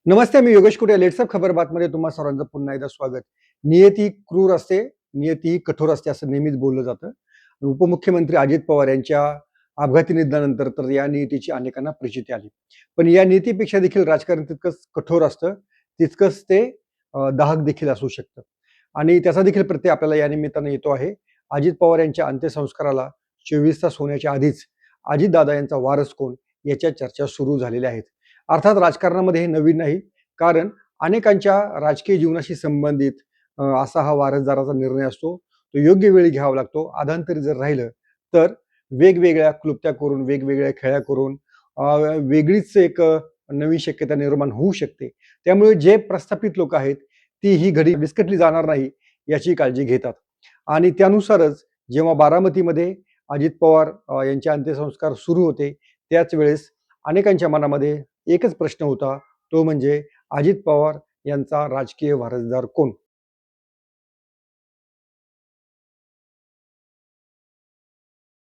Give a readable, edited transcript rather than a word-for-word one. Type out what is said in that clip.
नमस्ते, मी योगेश कुटे. लेट्सअप खबर बातमध्ये तुम्हा सर्वांचं पुन्हा एकदा स्वागत. नियती क्रूर असते, नियती कठोर असते असं नेहमीच बोललं जातं. उपमुख्यमंत्री अजित पवार यांच्या अपघाती निधनानंतर तर या नियतीची अनेकांना प्रचिती आली. पण या नीतीपेक्षा देखील राजकारण तितकंच कठोर असतं, तितकंच ते दाहक देखील असू शकतं. आणि त्याचा देखील प्रत्यय आपल्याला या निमित्तानं येतो आहे. अजित पवार यांच्या अंत्यसंस्काराला 24 तास होण्याच्या आधीच अजितदादा यांचा वारस कोण याच्या चर्चा सुरू झालेल्या आहेत. अर्थात राजकारणामध्ये हे नवीन नाही, कारण अनेकांच्या राजकीय जीवनाशी संबंधित असा हा वारसदाराचा निर्णय असतो. तो योग्य वेळी घ्यावा लागतो. अधांतरी जर राहिलं तर वेगवेगळ्या क्लुप्त्या करून, वेगवेगळ्या खेळ्या करून वेगळीच एक नवी शक्यता निर्माण होऊ शकते. त्यामुळे जे प्रस्थापित लोक आहेत, ती ही घडी विस्कटली जाणार नाही याची काळजी घेतात. आणि त्यानुसारच जेव्हा बारामतीमध्ये अजित पवार यांचे अंत्यसंस्कार सुरू होते, त्याच वेळेस अनेकांच्या मनामध्ये एकच प्रश्न होता, तो म्हणजे अजित पवार यांचा राजकीय वारसदार कोण?